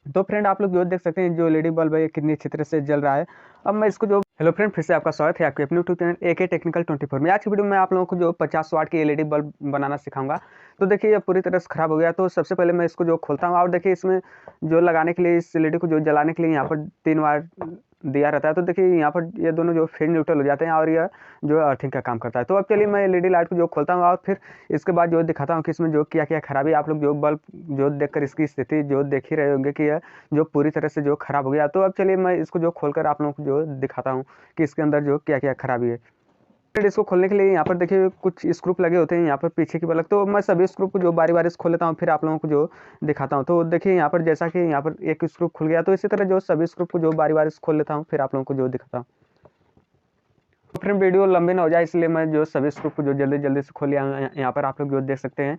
तो फ्रेंड आप लोग जो देख सकते हैं जो एलईडी बल्ब है ये कितनी अच्छी तरह से जल रहा है। अब मैं इसको जो हेलो फ्रेंड, फिर से आपका स्वागत है आपके अपने यूट्यूब चैनल एके टेक्निकल 24 में। आज की वीडियो में आप लोगों को जो 50 वाट की एलईडी बल्ब बनाना सिखाऊंगा। तो देखिए ये पूरी तरह से खराब हो गया। तो सबसे पहले मैं इसको जो खोलता हूँ और देखिए इसमें जो लगाने के लिए, इस एलईडी को जो जलाने के लिए यहाँ पर 3 वाट दिया रहता है। तो देखिए यहाँ पर ये दोनों जो फेज न्यूट्रल हो जाते हैं और यह जो अर्थिंग का काम करता है। तो अब चलिए मैं एलईडी लाइट को जो खोलता हूँ और फिर इसके बाद जो दिखाता हूँ कि इसमें जो क्या क्या खराबी। आप लोग जो बल्ब जो देखकर इसकी स्थिति जो देख ही रहे होंगे कि यह जो पूरी तरह से जो खराब हो गया। तो अब चलिए मैं इसको जो खोलकर आप लोगों को जो दिखाता हूँ कि इसके अंदर जो क्या क्या खराबी है। इसको खोलने के लिए यहाँ पर देखिए कुछ स्क्रू लगे होते हैं यहाँ पर पीछे की पलक। तो मैं सभी स्क्रू को जो बारी बारी से खोल लेता हूँ, फिर आप लोगों को जो दिखाता हूँ। तो देखिए यहाँ पर जैसा कि यहाँ पर एक स्क्रू खुल गया, तो इसी तरह जो सभी स्क्रू को जो बारी बारी से खोल लेता हूँ, फिर आप लोगों को जो दिखाता हूँ। तो फिर वीडियो लंबी ना हो जाए इसलिए मैं जो सभी स्क्रू को जो जल्दी जल्दी से खोल लिया हूँ। यहाँ पर आप लोग जो देख सकते हैं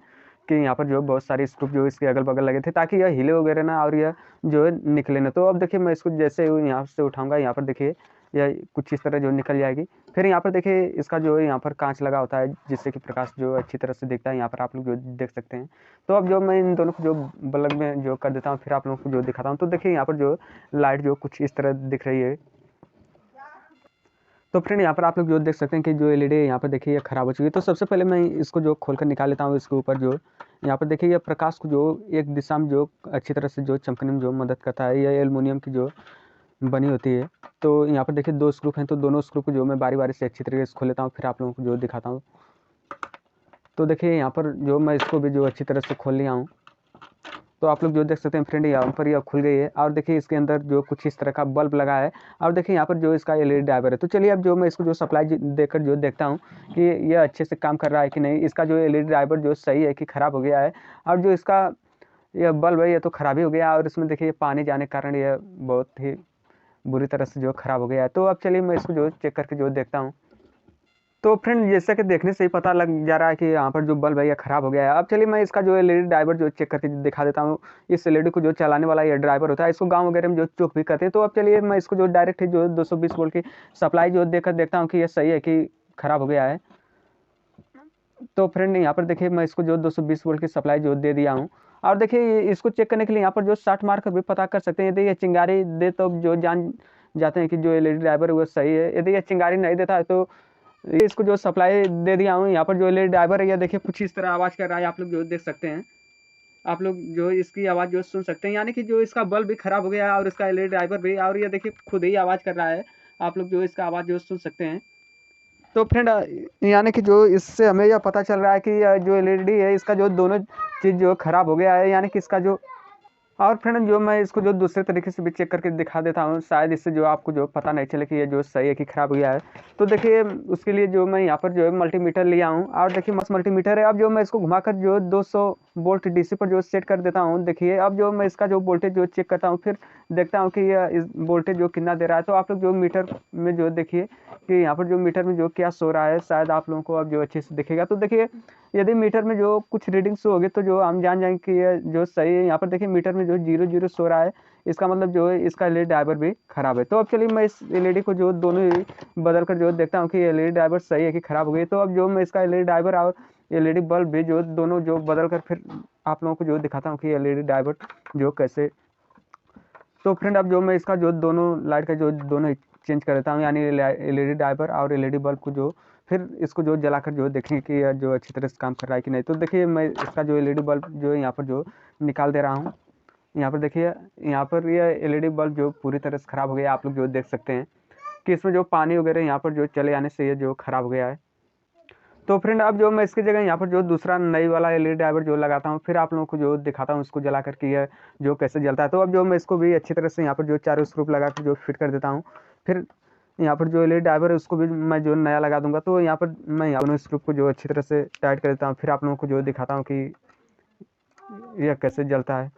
कि यहाँ पर जो बहुत सारे स्क्रू जो इसके अगल बगल लगे थे ताकि यह हिले वगैरह ना और यह जो है निकले ना। तो अब देखिए मैं इसको जैसे यहाँ से उठाऊंगा, यहाँ पर देखिए यह कुछ इस तरह जो निकल जाएगी। फिर यहाँ पर देखिए इसका जो है यहाँ पर कांच लगा होता है जिससे कि प्रकाश जो अच्छी तरह से दिखता है। यहाँ पर आप लोग जो देख सकते हैं। तो अब जो मैं इन दोनों को जो बल्ब में जो कर देता हूँ, फिर आप लोगों को जो दिखाता हूँ। तो देखिए यहाँ पर जो लाइट जो कुछ इस तरह दिख रही है। तो फ्रेंड यहाँ पर आप लोग जो देख सकते हैं कि जो एलईडी यहाँ पर देखिए ये खराब हो चुकी है। तो सबसे पहले मैं इसको जो खोलकर निकाल लेता हूँ। इसके ऊपर जो यहाँ पर देखिए ये प्रकाश को जो एक दिशा में जो अच्छी तरह से जो चमकने में जो मदद करता है, यह एल्युमिनियम की जो बनी होती है। तो यहाँ पर देखिए 2 स्क्रू हैं, तो दोनों स्क्रू को जो मैं बारी बारी से अच्छी तरीके से खोल लेता हूँ, फिर आप लोगों को जो दिखाता हूँ। तो देखिए यहाँ पर जो मैं इसको भी जो अच्छी तरह से खोल लिया हूँ। तो आप लोग जो देख सकते हैं फ्रेंड यहाँ पर यह खुल गई है और देखिए इसके अंदर जो कुछ इस तरह का बल्ब लगा है और देखिए यहाँ पर जो इसका एलईडी ड्राइवर है। तो चलिए अब जो मैं इसको जो सप्लाई देकर जो देखता हूँ कि यह अच्छे से काम कर रहा है कि नहीं, इसका जो एलईडी ड्राइवर जो सही है कि ख़राब हो गया है। और जो इसका यह बल्ब है ये तो ख़राब ही हो गया और इसमें देखिए पानी जाने के कारण यह बहुत ही बुरी तरह से जो ख़राब हो गया है। तो अब चलिए मैं इसको जो चेक करके जो देखता हूँ। तो फ्रेंड जैसा कि देखने से ही पता लग जा रहा है कि यहाँ पर जो बल्ब है ये ख़राब हो गया है। अब चलिए मैं इसका जो एलईडी ड्राइवर जो चेक करके दिखा देता हूँ। इस एलईडी को जो चलाने वाला ये ड्राइवर होता है, इसको गांव वगैरह में जो चोक भी करते हैं। तो अब चलिए मैं इसको जो डायरेक्ट जो 220 वोल्ट की सप्लाई जो देकर देखता हूँ कि ये सही है कि ख़राब हो गया है। तो फ्रेंड यहाँ पर देखिए मैं इसको जो 220 वोल्ट की सप्लाई जो दे दिया हूँ और देखिए इसको चेक करने के लिए यहाँ पर जो 60 मार्कर भी पता कर सकते हैं। यदि ये चिंगारी दे तो जो जान जाते हैं कि जो एलईडी ड्राइवर है वो सही है। यदि ये चिंगारी नहीं देता है तो ये इसको जो सप्लाई दे दिया हूँ। यहाँ पर जो एलईडी ड्राइवर है ये देखिए कुछ इस तरह आवाज़ कर रहा है, आप लोग जो देख सकते हैं। आप लोग जो इसकी आवाज़ जो सुन सकते हैं, यानी कि जो इसका बल्ब भी खराब हो गया है और इसका एलईडी ड्राइवर भी, और ये देखिए खुद ही आवाज़ कर रहा है। आप लोग जो इसका आवाज़ जो सुन सकते हैं। तो फ्रेंड यानी कि जो इससे हमें यह पता चल रहा है कि जो एलईडी है इसका जो दोनों चीज़ जो खराब हो गया है, यानी कि इसका जो और फ्रेंड जो मैं इसको जो दूसरे तरीके से भी चेक करके दिखा देता हूँ, शायद इससे जो आपको जो पता नहीं चले कि ये जो सही है कि ख़राब हो गया है। तो देखिए उसके लिए जो मैं यहाँ पर जो है मल्टीमीटर लिया हूँ और देखिए मस्त मल्टीमीटर है। अब जो मैं इसको घुमाकर जो 200 वोल्ट डीसी पर जो सेट कर देता हूँ। देखिए अब जो मैं इसका जो वोल्टेज जो चेक करता हूँ, फिर देखता हूँ कि यह इस वोल्टेज जो कितना दे रहा है। तो आप लोग जो मीटर में जो देखिए कि यहाँ पर जो मीटर में जो क्या सो रहा है, शायद आप लोगों को अब जो अच्छे से दिखेगा। तो देखिए यदि मीटर में जो कुछ रीडिंग शो होगी तो जो हम जान जाएंगे कि ये जो सही है। यहाँ पर देखिए मीटर में जो 00 शो रहा है, इसका मतलब जो है इसका एलईडी ड्राइवर भी खराब है। तो अब चलिए मैं इस एलईडी को जो दोनों ही बदल कर जो देखता हूँ कि एलईडी ड्राइवर सही है कि खराब हो गई। तो अब जो मैं इसका एलईडी ड्राइवर और एलईडी बल्ब भी जो दोनों जो बदल कर फिर आप लोगों को जो दिखाता हूँ कि एलईडी ड्राइवर जो कैसे। तो फ्रेंड अब जो मैं इसका जो दोनों लाइट का जो दोनों चेंज कर देता हूँ, यानी एलईडी ड्राइवर और एलईडी बल्ब को जो फिर इसको जो जलाकर जो देखें कि यह जो अच्छी तरह से काम कर रहा है कि नहीं। तो देखिए मैं इसका जो एलईडी बल्ब जो यहाँ पर जो निकाल दे रहा हूँ। यहाँ पर देखिए यहाँ पर यह एलईडी बल्ब जो पूरी तरह से ख़राब हो गया। आप लोग जो देख सकते हैं कि इसमें जो पानी वगैरह यहाँ पर जो चले आने से ये जो ख़राब हो गया है। तो फ्रेंड अब जो मैं इसकी जगह यहाँ पर जो दूसरा नई वाला एलईडी ड्राइवर जो लगाता हूँ, फिर आप लोगों को जो दिखाता हूँ इसको जला करके यह जो कैसे जलता है। तो अब जो मैं इसको भी अच्छी तरह से यहाँ पर जो चारों स्क्रू लगा कर जो फिट कर देता हूँ। फिर यहाँ पर जो एलईडी ड्राइवर है उसको भी मैं जो नया लगा दूंगा। तो यहाँ पर मैं यहाँ दोनों स्क्रू को जो अच्छी तरह से टाइट कर देता हूँ, फिर आप लोगों को जो दिखाता हूँ कि यह कैसे जलता है।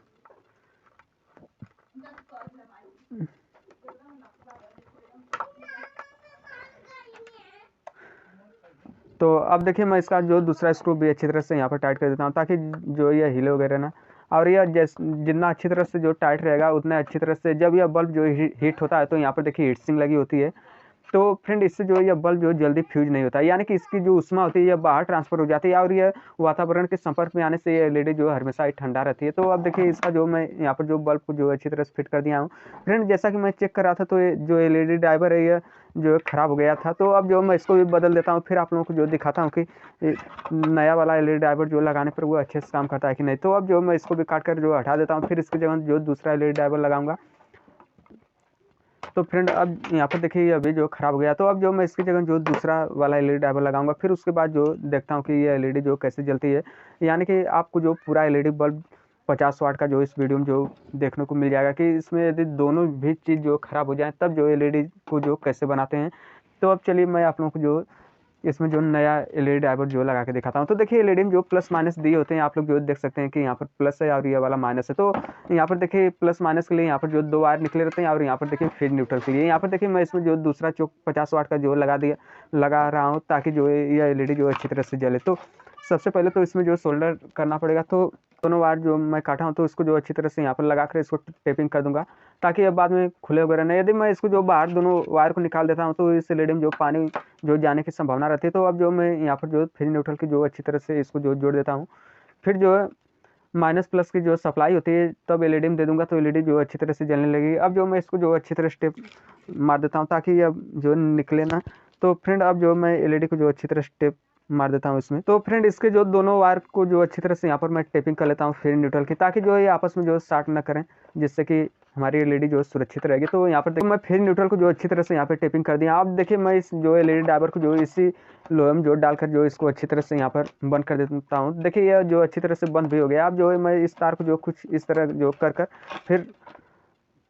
तो अब देखिए मैं इसका जो दूसरा स्क्रू भी अच्छी तरह से यहाँ पर टाइट कर देता हूँ ताकि जो ये हिले वगैरह ना। और यह जितना अच्छी तरह से जो टाइट रहेगा उतना अच्छी तरह से जब यह बल्ब जो हीट होता है तो यहाँ पर देखिए हीट सिंक लगी होती है। तो फ्रेंड इससे जो है यह बल्ब जो जल्दी फ्यूज नहीं होता है, यानी कि इसकी जो ऊष्मा होती है यह बाहर ट्रांसफर हो जाती है और यह वातावरण के संपर्क में आने से ये एलईडी जो हमेशा ही ठंडा रहती है। तो अब देखिए इसका जो मैं यहाँ पर जो बल्ब को जो अच्छी तरह से फिट कर दिया हूँ। फ्रेंड जैसा कि मैं चेक कर रहा था तो ये जो एलईडी ड्राइवर है यह जो खराब हो गया था, तो अब जो मैं इसको भी बदल देता हूँ, फिर आप लोगों को जो दिखाता हूँ कि नया वाला एलईडी ड्राइवर जो लगाने पर वो अच्छे से काम करता है कि नहीं। तो अब जो मैं इसको भी काट कर जो हटा देता हूँ, फिर इसकी जगह जो दूसरा एलईडी ड्राइवर लगाऊंगा। तो फ्रेंड अब यहाँ पर देखिए अभी जो खराब हो गया, तो अब जो मैं इसकी जगह जो दूसरा वाला एलईडी ड्राइवर लगाऊंगा, फिर उसके बाद जो देखता हूँ कि ये एलईडी जो कैसे जलती है। यानी कि आपको जो पूरा एलईडी बल्ब 50 वाट का जो इस वीडियो में जो देखने को मिल जाएगा कि इसमें यदि दोनों भी चीज़ जो खराब हो जाए तब जो एलईडी को जो कैसे बनाते हैं। तो अब चलिए मैं आप लोगों को जो इसमें जो नया एलईडी ड्राइवर जो लगा के दिखाता हूँ। तो देखिए एलईडी में जो प्लस माइनस दिए होते हैं, आप लोग जो देख सकते हैं कि यहाँ पर प्लस है और ये वाला माइनस है। तो यहाँ पर देखिए प्लस माइनस के लिए यहाँ पर जो 2 वायर निकले रहते हैं और यहाँ पर देखिए फेज न्यूट्रल के लिए। यहाँ पर देखिए मैं इसमें जो दूसरा चौक 50 वाट का जो लगा रहा हूँ ताकि जो ये एलईडी जो अच्छी तरह से जले। तो सबसे पहले तो इसमें जो सोल्डर करना पड़ेगा। तो दोनों वायर जो मैं काटा हूँ तो इसको जो अच्छी तरह से यहाँ पर लगा कर इसको टेपिंग कर दूंगा ताकि अब बाद में खुले वगैरह नहीं। यदि मैं इसको जो बाहर दोनों वायर को निकाल देता हूँ तो इस एलईडी में जो पानी जो जाने की संभावना रहती है। तो अब जो मैं यहाँ पर जो फेज न्यूट्रल की जो अच्छी तरह से इसको जो जोड़ देता हूँ, फिर जो है माइनस प्लस की जो सप्लाई होती है तब एलईडी में दे दूंगा, तो एलईडी जो अच्छी तरह से जलने लगेगी। अब जो मैं इसको जो अच्छी तरह स्टेप मार देता हूँ ताकि अब जो निकले ना। तो फ्रेंड अब जो मैं एलईडी को जो अच्छी तरह स्टेप मार देता हूँ इसमें। तो फ्रेंड इसके जो दोनों वायर को जो अच्छी तरह से यहाँ पर मैं टेपिंग कर लेता हूँ फेज न्यूट्रल की, ताकि जो ये आपस में जो शॉर्ट ना करें, जिससे कि हमारी एलईडी जो सुरक्षित रहेगी। तो यहाँ पर देखिए मैं फेज न्यूट्रल को जो अच्छी तरह से यहाँ पे टेपिंग कर दिया। अब देखिए मैं इस जो एलईडी ड्राइवर को जो इसी लोहे में जो डालकर जो इसको अच्छी तरह से यहाँ पर बंद कर देता हूँ। देखिए यह जो अच्छी तरह से बंद भी हो गया। अब जो है मैं इस तार को जो कुछ इस तरह जो कर फिर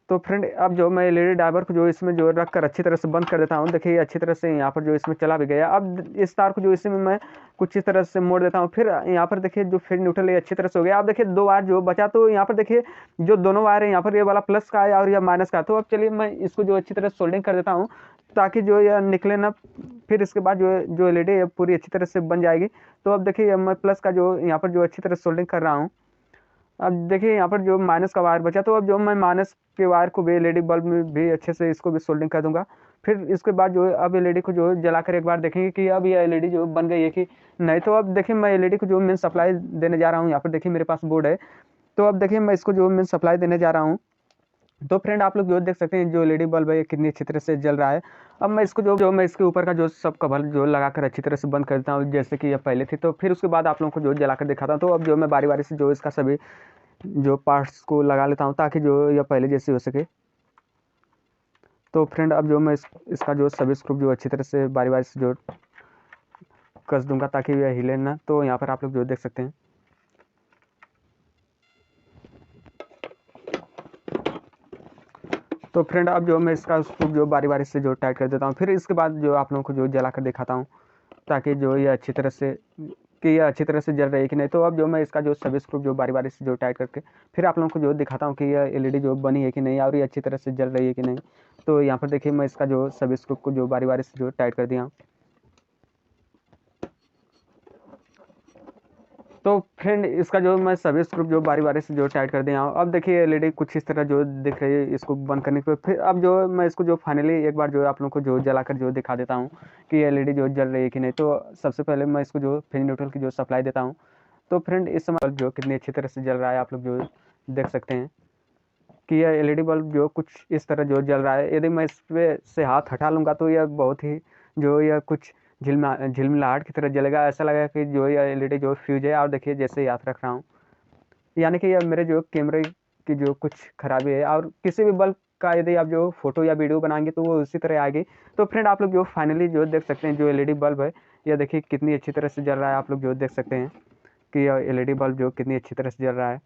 तो फ्रेंड अब जो मैं एलईडी ड्राइवर को जो इसमें जो रख कर अच्छी तरह से बंद कर देता हूँ। देखिए अच्छी तरह से यहाँ पर जो इसमें चला भी गया। अब इस तार को जो इसमें मैं कुछ इस तरह से मोड़ देता हूँ। फिर यहाँ पर देखिए जो फेज न्यूट्रल है अच्छी तरह से हो गया। अब देखिए 2 वायर जो बचा, तो यहाँ पर देखिए जो दोनों वायर है यहाँ पर ये वाला प्लस का है और यह माइनस का। तो अब चलिए मैं इसको जो अच्छी तरह सोल्डिंग कर देता हूँ ताकि जो यह निकले ना। फिर इसके बाद जो एलईडी है पूरी अच्छी तरह से बन जाएगी। तो अब देखिए मैं प्लस का जो यहाँ पर जो अच्छी तरह सोल्डिंग कर रहा हूँ। अब देखिए यहाँ पर जो माइनस का वायर बचा, तो अब जो मैं माइनस के वायर को भी एलईडी बल्ब में भी अच्छे से इसको भी सोल्डिंग कर दूंगा। फिर इसके बाद जो है अब एलईडी को जो जलाकर एक बार देखेंगे कि अब ये एलईडी जो बन गई है कि नहीं। तो अब देखिए मैं एलईडी को जो मेन सप्लाई देने जा रहा हूँ, यहाँ पर देखिए मेरे पास बोर्ड है। तो अब देखिए मैं इसको जो मेन सप्लाई देने जा रहा हूँ। तो फ्रेंड आप लोग जो देख सकते हैं जो एलईडी बल्ब है ये कितनी अच्छी तरह से जल रहा है। अब मैं इसको जो मैं इसके ऊपर का जो सब कवर जो लगाकर अच्छी तरह से बंद कर देता हूँ जैसे कि ये पहले थी। तो फिर उसके बाद आप लोगों को जो जलाकर दिखाता हूँ। तो अब जो मैं बारी बारी से जो इसका सभी जो पार्ट्स को लगा लेता हूँ ताकि जो यह पहले जैसे हो सके। तो फ्रेंड अब जो मैं इसका जो सभी स्क्रू जो अच्छी तरह से बारी बारी से जो कस दूंगा ताकि यह हिले ना। तो यहाँ पर आप लोग जो देख सकते हैं। तो फ्रेंड अब जो मैं इसका स्क्रू जो बारी बारी से जो टाइट कर देता हूँ, फिर इसके बाद जो आप लोगों को जो जला कर दिखाता हूँ ताकि जो ये अच्छी तरह से कि ये अच्छी तरह से जल रही है कि नहीं। तो अब जो मैं इसका जो सभी स्क्रू जो बारी बारी से जो टाइट करके फिर आप लोगों को जो दिखाता हूँ कि यह एलईडी जो बनी है कि नहीं और ये अच्छी तरह से जल रही है कि नहीं। तो यहाँ पर देखिए मैं इसका जो सभी स्क्रू को जो बारी बारी से जो टाइट कर दिया। तो फ्रेंड इसका जो मैं सभी स्क्रू जो बारी बारी से जो टाइट कर दिया हूँ। अब देखिए एलईडी कुछ इस तरह जो दिख रही है इसको बंद करने के बाद। फिर अब जो मैं इसको जो फाइनली एक बार जो आप लोगों को जो जलाकर जो दिखा देता हूँ कि एलईडी जो जल रही है कि नहीं। तो सबसे पहले मैं इसको जो फेज न्यूट्रल की जो सप्लाई देता हूँ। तो फ्रेंड इस समय जो कितनी अच्छी तरह से जल रहा है आप लोग जो देख सकते हैं कि यह एलईडी बल्ब जो कुछ इस तरह जो जल रहा है। यदि मैं इस पे से हाथ हटा लूँगा तो यह बहुत ही जो यह कुछ झिलमिलाहट की तरह जलेगा। ऐसा लगेगा कि जो यह एलईडी जो फ्यूज है। और देखिए जैसे याद रख रहा हूँ, यानी कि यह मेरे जो कैमरे की जो कुछ खराबी है। और किसी भी बल्ब का यदि आप जो फोटो या वीडियो बनाएंगे तो वो उसी तरह आएगी। तो फ्रेंड आप लोग जो फाइनली जो देख सकते हैं जो एलईडी बल्ब है यह देखिए कितनी अच्छी तरह से जल रहा है। आप लोग जो देख सकते हैं कि यह एलईडी बल्ब जो कितनी अच्छी तरह से जल रहा है।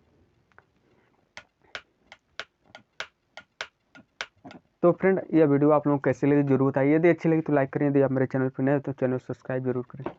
तो फ्रेंड यह वीडियो आप लोगों को कैसी लगी जरूर बताइए। यदि अच्छी लगी तो लाइक करें, यदि आप मेरे चैनल पर नए हो तो चैनल सब्सक्राइब जरूर करें।